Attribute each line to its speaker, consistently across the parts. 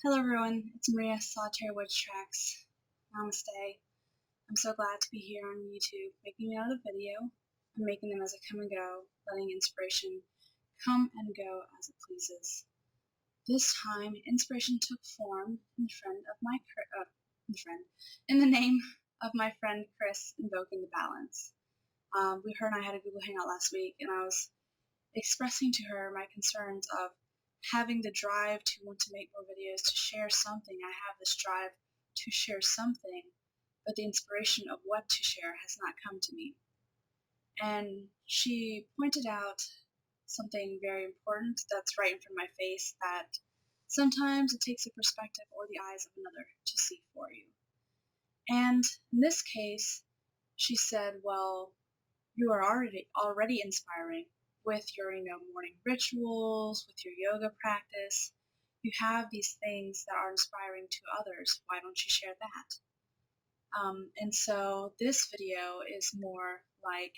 Speaker 1: Hello everyone, it's Maria Solitary Woods Tracks. Namaste. I'm so glad to be here on YouTube making another video. I'm making them as I come and go, letting inspiration come and go as it pleases. This time, inspiration took form in the name of my friend Chris, invoking the balance. Her and I had a Google Hangout last week, and I was expressing to her my concerns of having the drive to want to make more videos, to share something. I have this drive to share something, but the inspiration of what to share has not come to me. And she pointed out something very important that's right in front of my face, that sometimes it takes the perspective or the eyes of another to see for you. And in this case, she said, well, you are already inspiring with your morning rituals, with your yoga practice. You have these things that are inspiring to others. Why don't you share that? And so this video is more like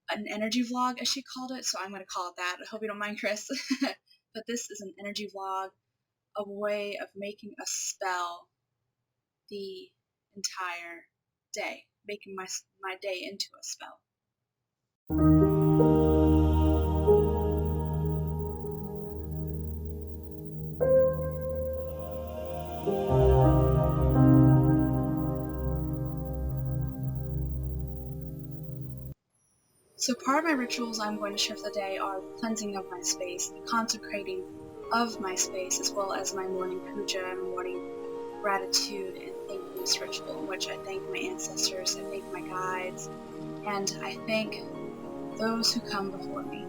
Speaker 1: an energy vlog, as she called it, so I'm going to call it that. I hope you don't mind, Chris. But this is an energy vlog, a way of making a spell the entire day, making my day into a spell. So part of my rituals I'm going to share for the day are the cleansing of my space, the consecrating of my space, as well as my morning puja and morning gratitude and thankfulness ritual, in which I thank my ancestors, I thank my guides, and I thank those who come before me.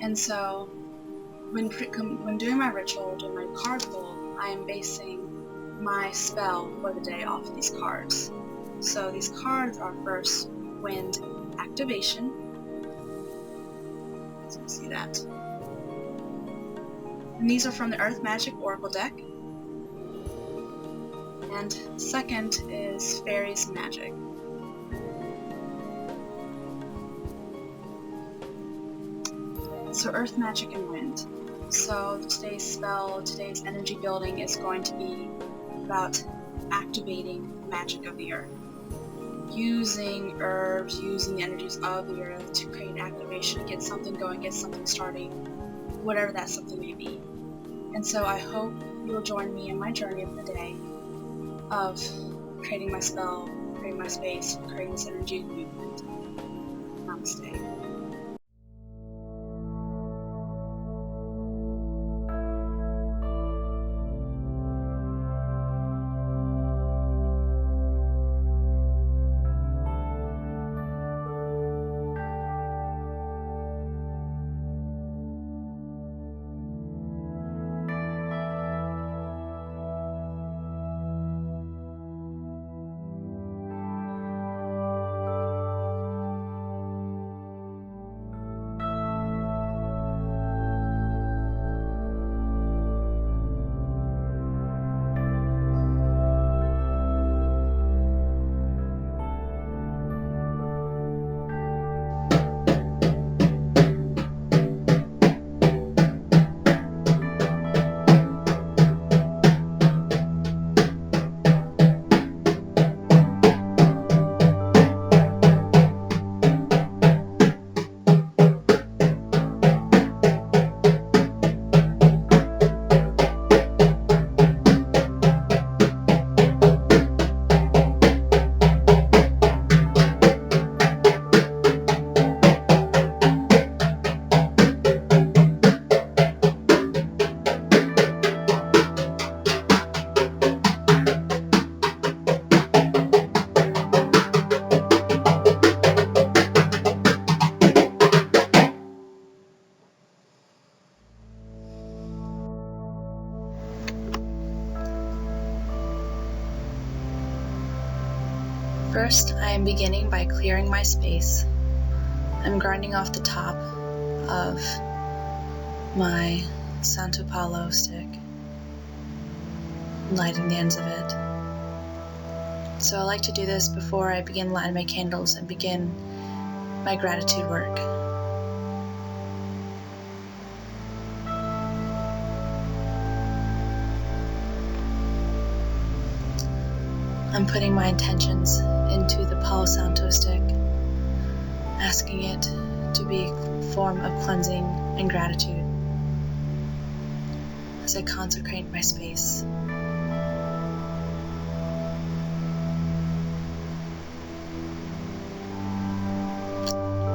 Speaker 1: And so when doing my ritual, doing my card pull, I am basing my spell for the day off of these cards. So these cards are first wind activation. So you see that. And these are from the Earth Magic Oracle deck. And second is Fairies Magic. So Earth Magic and Wind. So today's spell, today's energy building is going to be about activating the magic of the earth. Using herbs, using the energies of the earth to create activation, get something going, get something starting, whatever that something may be. And so I hope you will join me in my journey of the day of creating my spell, creating my space, creating this energy and movement. Namaste. First, I am beginning by clearing my space. I'm grinding off the top of my Santo Paulo stick, lighting the ends of it. So I like to do this before I begin lighting my candles and begin my gratitude work. I'm putting my intentions into the Palo Santo stick, asking it to be a form of cleansing and gratitude as I consecrate my space.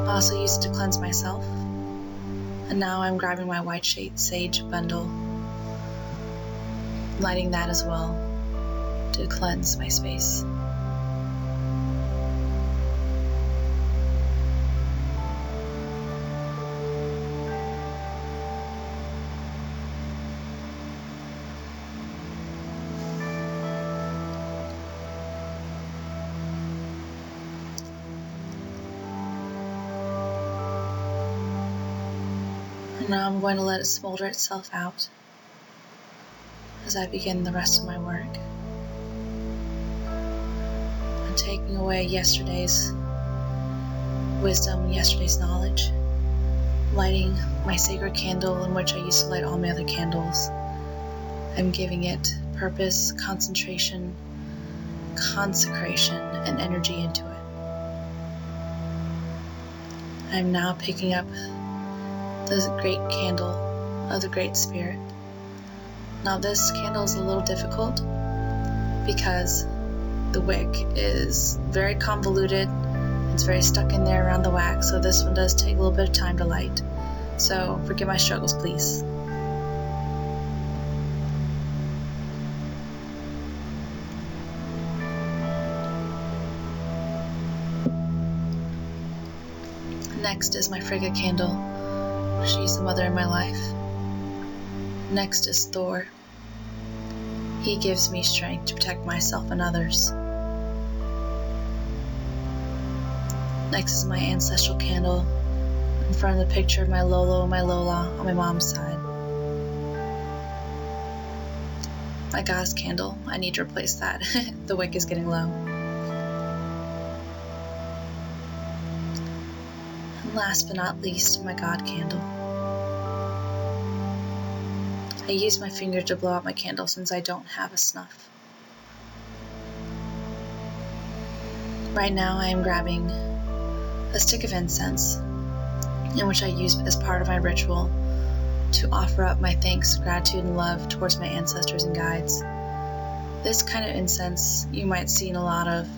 Speaker 1: I also used it to cleanse myself, and now I'm grabbing my white sage bundle, lighting that as well to cleanse my space. And now I'm going to let it smolder itself out as I begin the rest of my work. I'm taking away yesterday's wisdom, yesterday's knowledge, lighting my sacred candle in which I used to light all my other candles. I'm giving it purpose, concentration, consecration, and energy into it. I'm now picking up the great candle of the Great Spirit. Now this candle is a little difficult because the wick is very convoluted. It's very stuck in there around the wax, so this one does take a little bit of time to light. So forgive my struggles, please. Next is my Frigga candle. She's the mother in my life. Next is Thor. He gives me strength to protect myself and others. Next is my ancestral candle in front of the picture of my Lolo and my Lola on my mom's side. My goddess candle, I need to replace that. The wick is getting low. And last but not least, my God candle. I use my finger to blow out my candle since I don't have a snuff. Right now I am grabbing a stick of incense, in which I use as part of my ritual to offer up my thanks, gratitude, and love towards my ancestors and guides. This kind of incense you might see in a lot of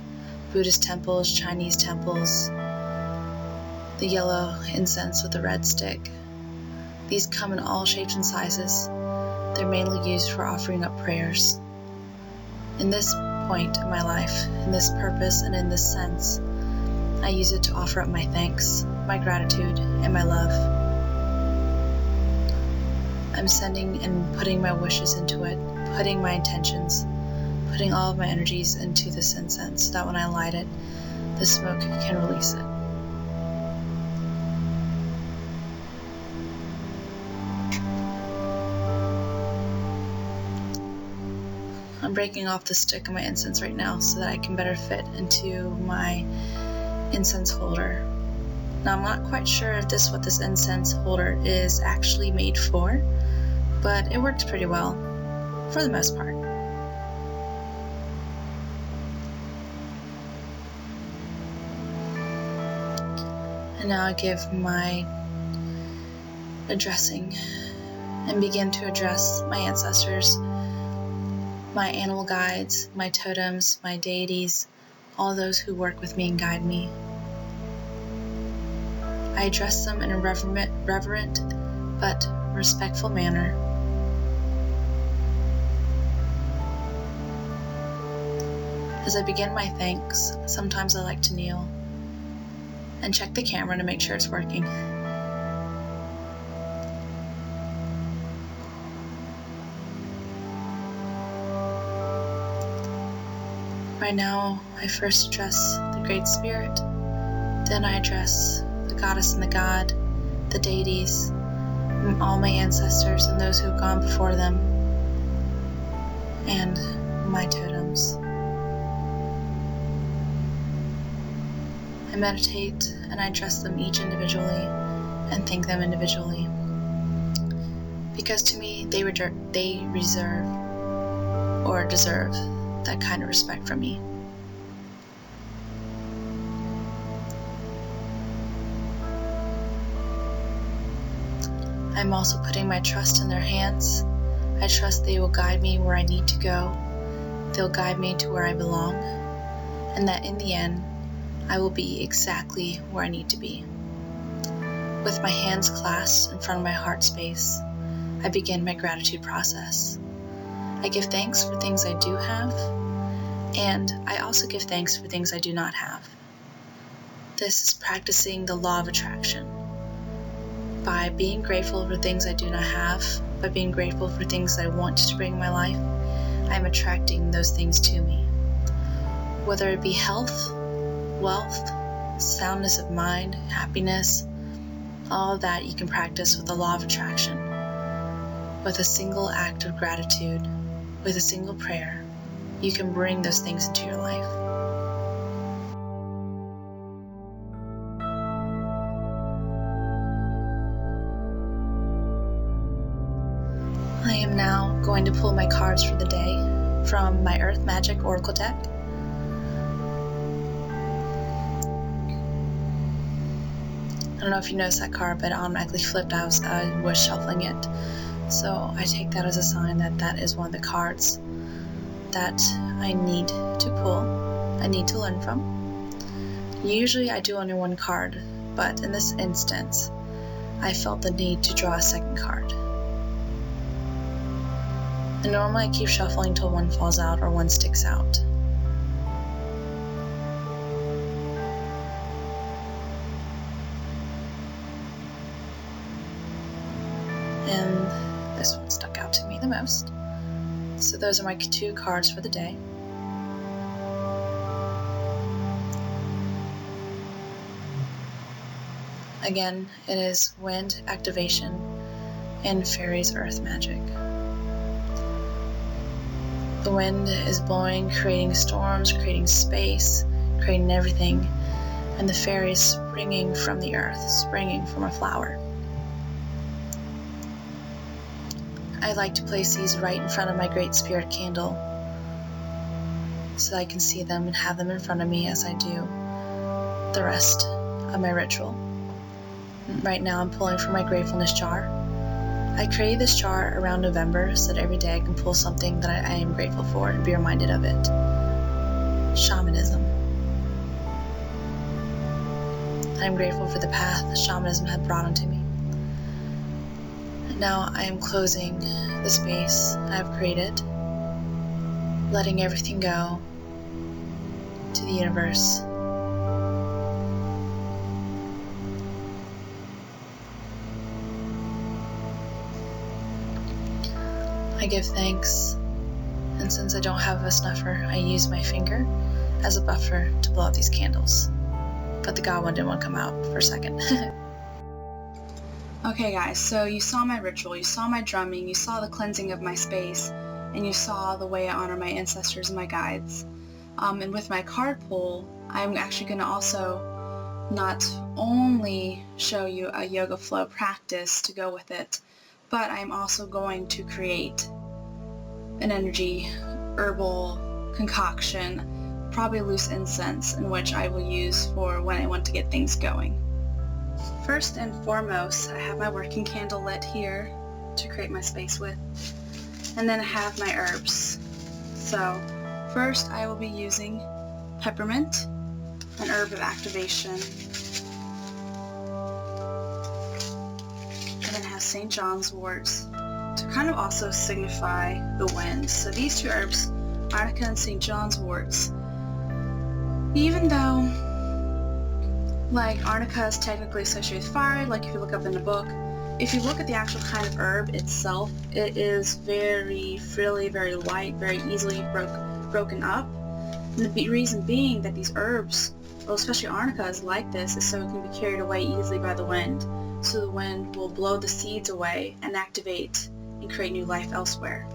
Speaker 1: Buddhist temples, Chinese temples, the yellow incense with the red stick. These come in all shapes and sizes. They're mainly used for offering up prayers. In this point in my life, in this purpose, and in this sense, I use it to offer up my thanks, my gratitude, and my love. I'm sending and putting my wishes into it, putting my intentions, putting all of my energies into this incense so that when I light it, the smoke can release it. I'm breaking off the stick of my incense right now so that I can better fit into my incense holder. Now I'm not quite sure if this is what this incense holder is actually made for, but it works pretty well for the most part. And now I give my addressing and begin to address my ancestors, my animal guides, my totems, my deities, all those who work with me and guide me. I address them in a reverent but respectful manner. As I begin my thanks, sometimes I like to kneel and check the camera to make sure it's working. Right now, I first address the Great Spirit, then I address the Goddess and the God, the deities, all my ancestors and those who have gone before them, and my totems. I meditate and I address them each individually and thank them individually, because to me they deserve that kind of respect from me.
Speaker 2: I'm also putting my trust in their hands. I trust they will guide me where I need to go. They'll guide me to where I belong, and that in the end, I will be exactly where I need to be. With my hands clasped in front of my heart space, I begin my gratitude process. I give thanks for things I do have, and I also give thanks for things I do not have. This is practicing the law of attraction. By being grateful for things I do not have, by being grateful for things I want to bring in my life, I am attracting those things to me. Whether it be health, wealth, soundness of mind, happiness, all of that you can practice with the law of attraction. With a single act of gratitude, with a single prayer, you can bring those things into your life. I am now going to pull my cards for the day from my Earth Magic Oracle deck. I don't know if you noticed that card, but it automatically flipped as I was shuffling it. So I take that as a sign that that is one of the cards that I need to pull, I need to learn from. Usually I do only one card, but in this instance, I felt the need to draw a second card. And normally I keep shuffling until one falls out or one sticks out. And this one stuck out to me the most. So those are my 2 cards for the day. Again, it is Wind Activation and Fairies Earth Magic. The wind is blowing, creating storms, creating space, creating everything, and the fairies springing from the earth, springing from a flower. I like to place these right in front of my Great Spirit candle so that I can see them and have them in front of me as I do the rest of my ritual. Right now I'm pulling from my gratefulness jar. I created this jar around November so that every day I can pull something that I am grateful for and be reminded of it. Shamanism. I'm grateful for the path shamanism had brought onto me. And now I am closing the space I have created, letting everything go to the universe. I give thanks, and since I don't have a snuffer, I use my finger as a buffer to blow out these candles. But the god one didn't want to come out for a second.
Speaker 1: Okay guys, so you saw my ritual, you saw my drumming, you saw the cleansing of my space, and you saw the way I honor my ancestors and my guides. And with my card pull, I'm actually going to also not only show you a yoga flow practice to go with it, but I'm also going to create an energy herbal concoction, probably loose incense, in which I will use for when I want to get things going. First and foremost, I have my working candle lit here to create my space with, and then I have my herbs. So first I will be using peppermint, an herb of activation, and then have St. John's worts to kind of also signify the wind. So these 2 herbs, arnica and St. John's worts, even though like arnica is technically associated with fire, like if you look up in the book, if you look at the actual kind of herb itself, it is very frilly, very light, very easily broken up. And the reason being that these herbs, well especially arnica, is like this is so it can be carried away easily by the wind. So the wind will blow the seeds away and activate and create new life elsewhere.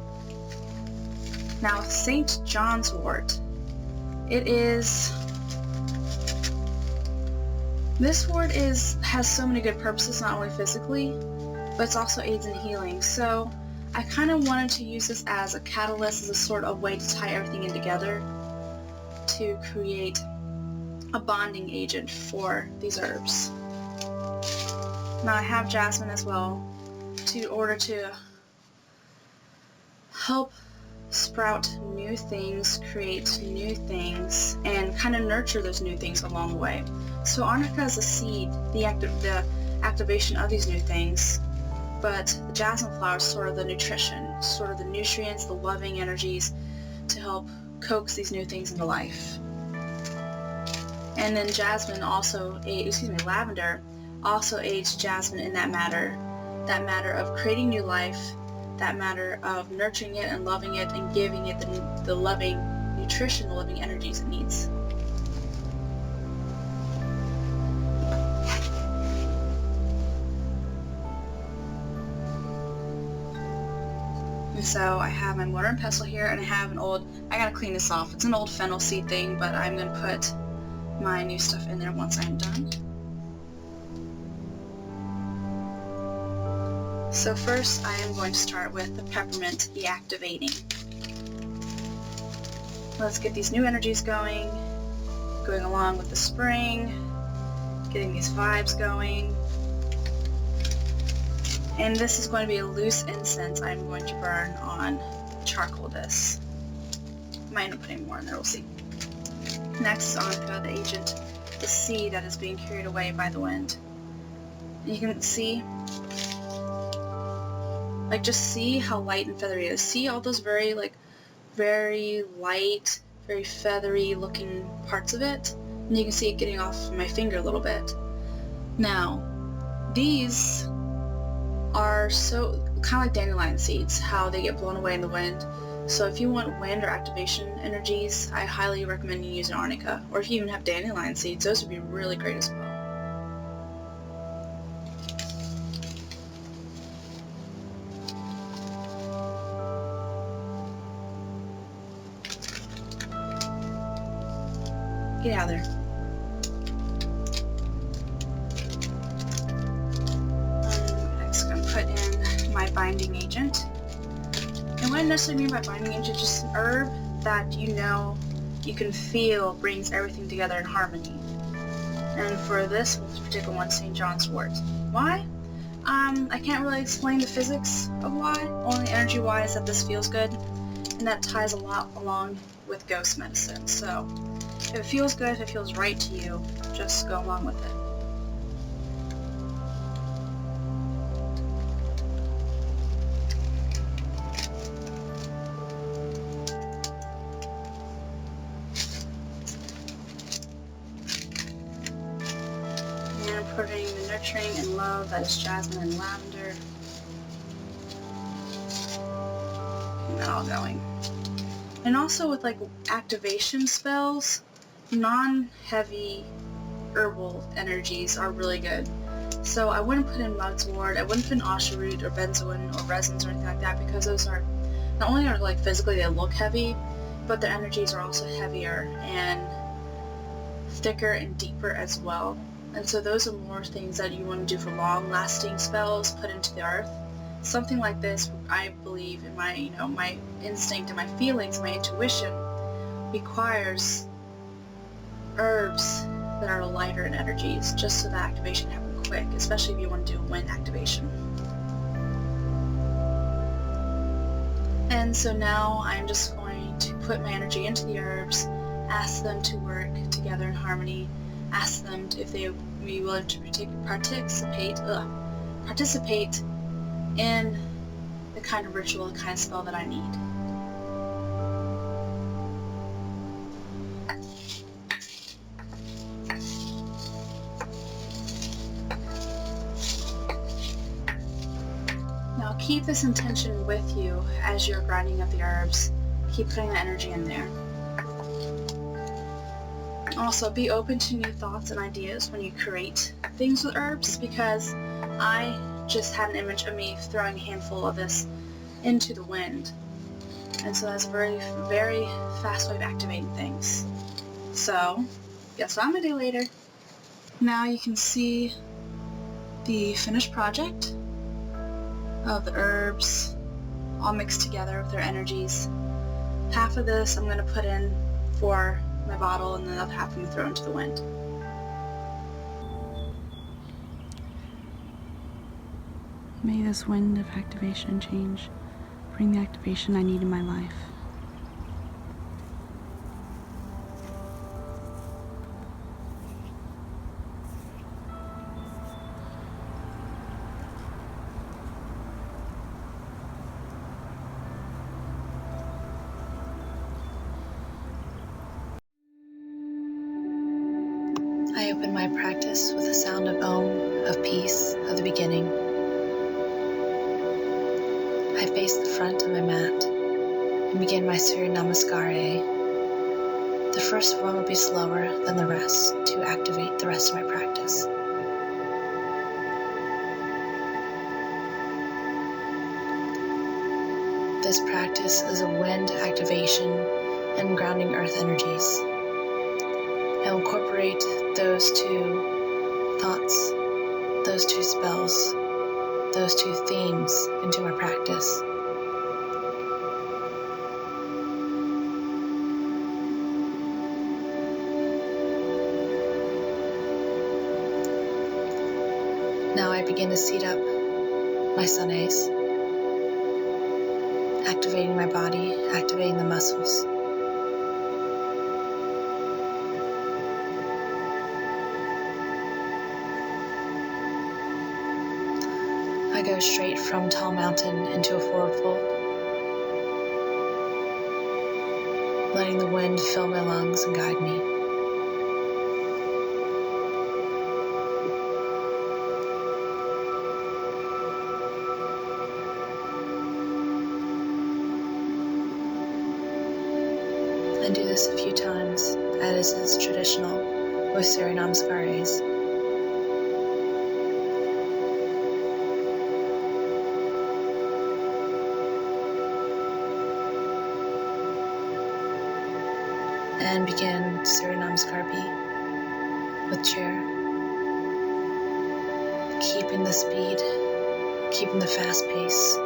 Speaker 1: Now with St. John's wort, this wort has so many good purposes, not only physically, but it also aids in healing. So I kind of wanted to use this as a catalyst, as a sort of way to tie everything in together to create a bonding agent for these herbs. Now I have jasmine as well, order to help sprout new things, create new things, and kind of nurture those new things along the way. So arnica is a seed, the activation of these new things, but the jasmine flower is sort of the nutrition, sort of the nutrients, the loving energies to help coax these new things into life. And then jasmine also, lavender also aids jasmine in that matter of creating new life, that matter of nurturing it and loving it and giving it the loving nutrition, the loving energies it needs. And so I have my mortar and pestle here, and I have I gotta clean this off. It's an old fennel seed thing, but I'm gonna put my new stuff in there once I'm done. So first I am going to start with the peppermint, the activating. Let's get these new energies going along with the spring, getting these vibes going. And this is going to be a loose incense I'm going to burn on charcoal disc. Might end up putting more in there, we'll see. Next is arnica, the agent, the seed that is being carried away by the wind. And you can see, just see how light and feathery it is. See all those very light, very feathery looking parts of it? And you can see it getting off my finger a little bit. Now, these are so kind of like dandelion seeds, how they get blown away in the wind. So if you want wind or activation energies, I highly recommend you use an arnica. Or if you even have dandelion seeds, those would be really great as well. Get out of there. Next, I'm going to put in my binding agent. And what I necessarily mean by binding agent, just an herb that you can feel brings everything together in harmony. And for this particular one, St. John's wort. Why? I can't really explain the physics of why, only energy-wise that this feels good, and that ties a lot along with ghost medicine. So if it feels good, if it feels right to you, just go along with it. And I'm putting the nurturing and love, that is jasmine and lavender. And that all going. And also with activation spells, non-heavy herbal energies are really good. So I wouldn't put in mugwort, I wouldn't put in osha root or benzoin or resins or anything like that, because those are, not only are physically they look heavy, but their energies are also heavier and thicker and deeper as well. And so those are more things that you want to do for long-lasting spells, put into the earth. Something like this, I believe in my, my instinct and my feelings, my intuition, requires herbs that are lighter in energies, just so the activation happens quick, especially if you want to do a wind activation. And so now I'm just going to put my energy into the herbs, ask them to work together in harmony, ask them if they would be willing to participate in the kind of ritual, the kind of spell that I need. Now keep this intention with you as you're grinding up the herbs. Keep putting the energy in there. Also, be open to new thoughts and ideas when you create things with herbs, because I just had an image of me throwing a handful of this into the wind. And so that's a very, very fast way of activating things. So, guess what I'm going to do later? Now you can see the finished project of the herbs all mixed together with their energies. Half of this I'm going to put in for my bottle, and the other half I'm going to throw into the wind. May this wind of activation change, bring the activation I need in my life.
Speaker 2: I open my practice with the sound of Om, of peace, of the beginning. I face the front of my mat and begin my Surya Namaskar. The first one will be slower than the rest to activate the rest of my practice. This practice is a wind activation and grounding earth energies. I will incorporate those two thoughts, those two spells, those two themes into my practice. Now I begin to seat up my sunays, activating my body, activating the muscles. I go straight from tall mountain into a forward fold, letting the wind fill my lungs and guide me. I do this a few times, as is traditional with Surya Namaskaras. And begin Surya Namaskar B with chair, keeping the speed, keeping the fast pace.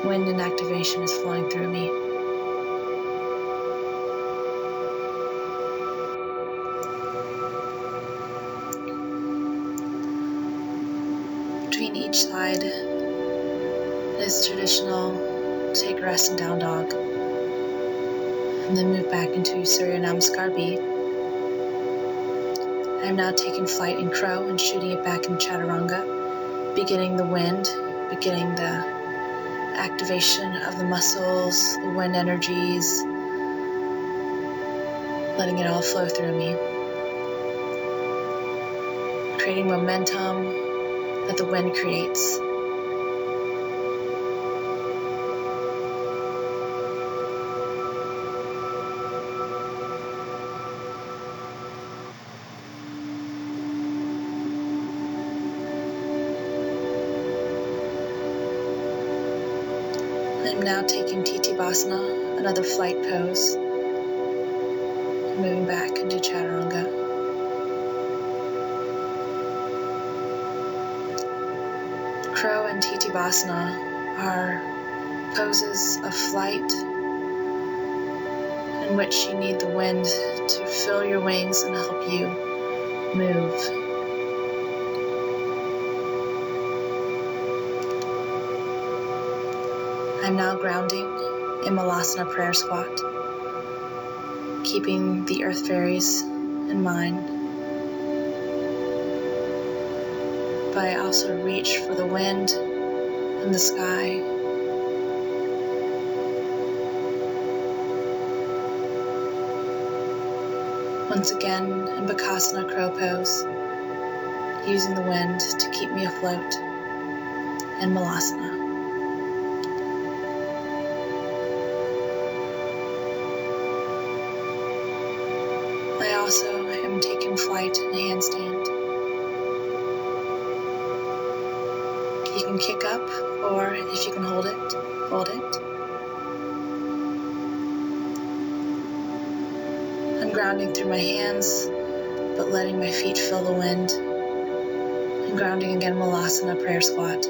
Speaker 2: Wind and activation is flowing through me. Between each side, it is traditional to take a rest in down dog, and then move back into Surya Namaskar B. I am now taking flight in crow and shooting it back in chaturanga, beginning the wind, beginning the activation of the muscles, the wind energies, letting it all flow through me, creating momentum that the wind creates. I'm now taking Titibhasana, another flight pose, moving back into chaturanga. Crow and Titibhasana are poses of flight in which you need the wind to fill your wings and help you move. I'm now grounding in Malasana prayer squat, keeping the earth fairies in mind, but I also reach for the wind and the sky. Once again in Bakasana crow pose, using the wind to keep me afloat, and Malasana. I also am taking flight in handstand. You can kick up, or if you can hold it, fold it. I'm grounding through my hands, but letting my feet feel the wind. And grounding again, Malasana prayer squat.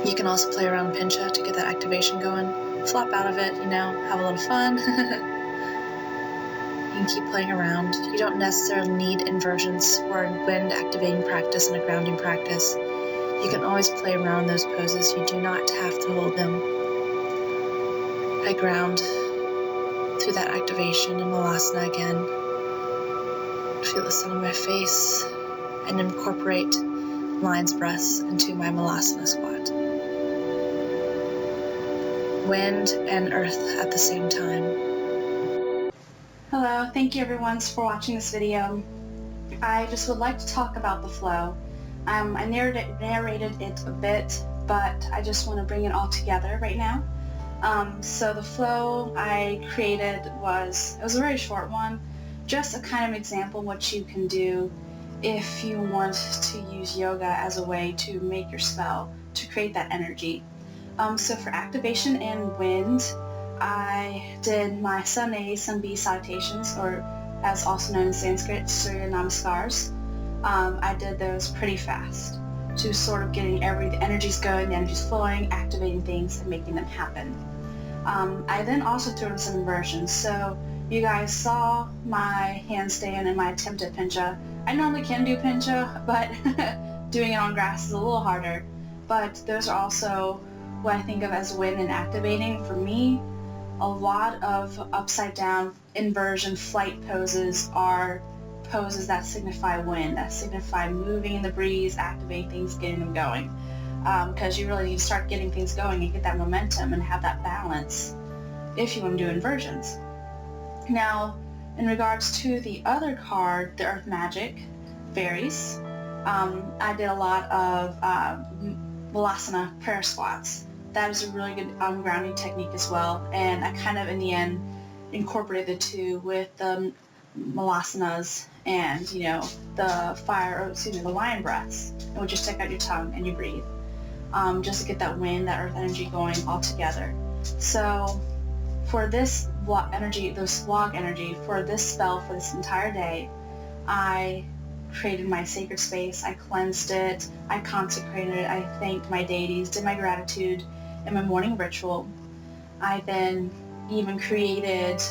Speaker 2: You can also play around Pincha to get that activation going. Flop out of it, have a little fun. You can keep playing around. You don't necessarily need inversions or a wind activating practice and a grounding practice. You can always play around those poses. You do not have to hold them. I ground through that activation in Malasana again. Feel the sun on my face and incorporate lion's breaths into my Malasana squat. Wind and earth at the same time.
Speaker 1: Hello, thank you everyone for watching this video. I just would like to talk about the flow. I narrated it a bit, but I just want to bring it all together right now. So the flow I created it was a very short one, just a kind of example of what you can do if you want to use yoga as a way to make your spell, to create that energy. So for activation and wind, I did my Sun A, Sun B salutations, or as also known in Sanskrit, Surya Namaskars. I did those pretty fast to sort of getting the energies going, the energies flowing, activating things and making them happen. I then also threw in some inversions. So you guys saw my handstand and my attempt at pincha. I normally can do pincha, but doing it on grass is a little harder. But those are also what I think of as wind and activating. For me, a lot of upside down inversion flight poses are poses that signify wind, that signify moving in the breeze, activating things, getting them going. Because you really need to start getting things going and get that momentum and have that balance if you want to do inversions. Now, in regards to the other card, the Earth Magic Fairies, I did a lot of Malasana prayer squats. That is a really good grounding technique as well, and I kind of in the end incorporated the two with the Malasanas and the lion breaths, in which you stick out your tongue and you breathe, just to get that wind, that earth energy going all together. So for this vlog energy, for this spell, for this entire day, I created my sacred space, I cleansed it, I consecrated it, I thanked my deities, did my gratitude in my morning ritual. I then even created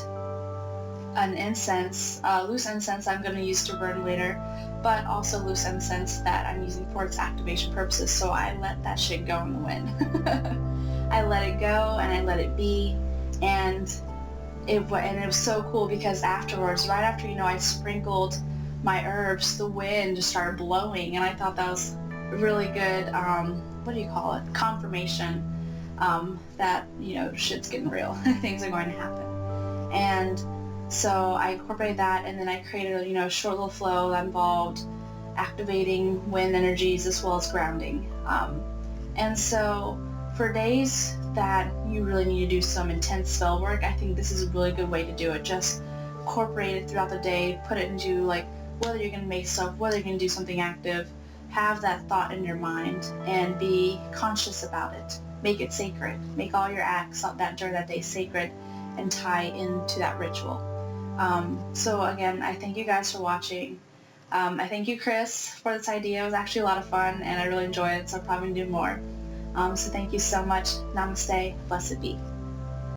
Speaker 1: an incense, loose incense I'm going to use to burn later, but also loose incense that I'm using for its activation purposes, so I let that shit go in the wind. I let it go and I let it be, and it was so cool because afterwards, right after I sprinkled my herbs, the wind just started blowing, and I thought that was a really good, confirmation that shit's getting real, things are going to happen. And so I incorporated that, and then I created a short little flow that involved activating wind energies as well as grounding. And so for days that you really need to do some intense spell work, I think this is a really good way to do it. Just incorporate it throughout the day, put it into whether you're going to make stuff, whether you're going to do something active, have that thought in your mind and be conscious about it. Make it sacred. Make all your acts during that day sacred and tie into that ritual. So again, I thank you guys for watching. I thank you, Chris, for this idea. It was actually a lot of fun and I really enjoyed it, so I'll probably do more. So thank you so much. Namaste. Blessed be.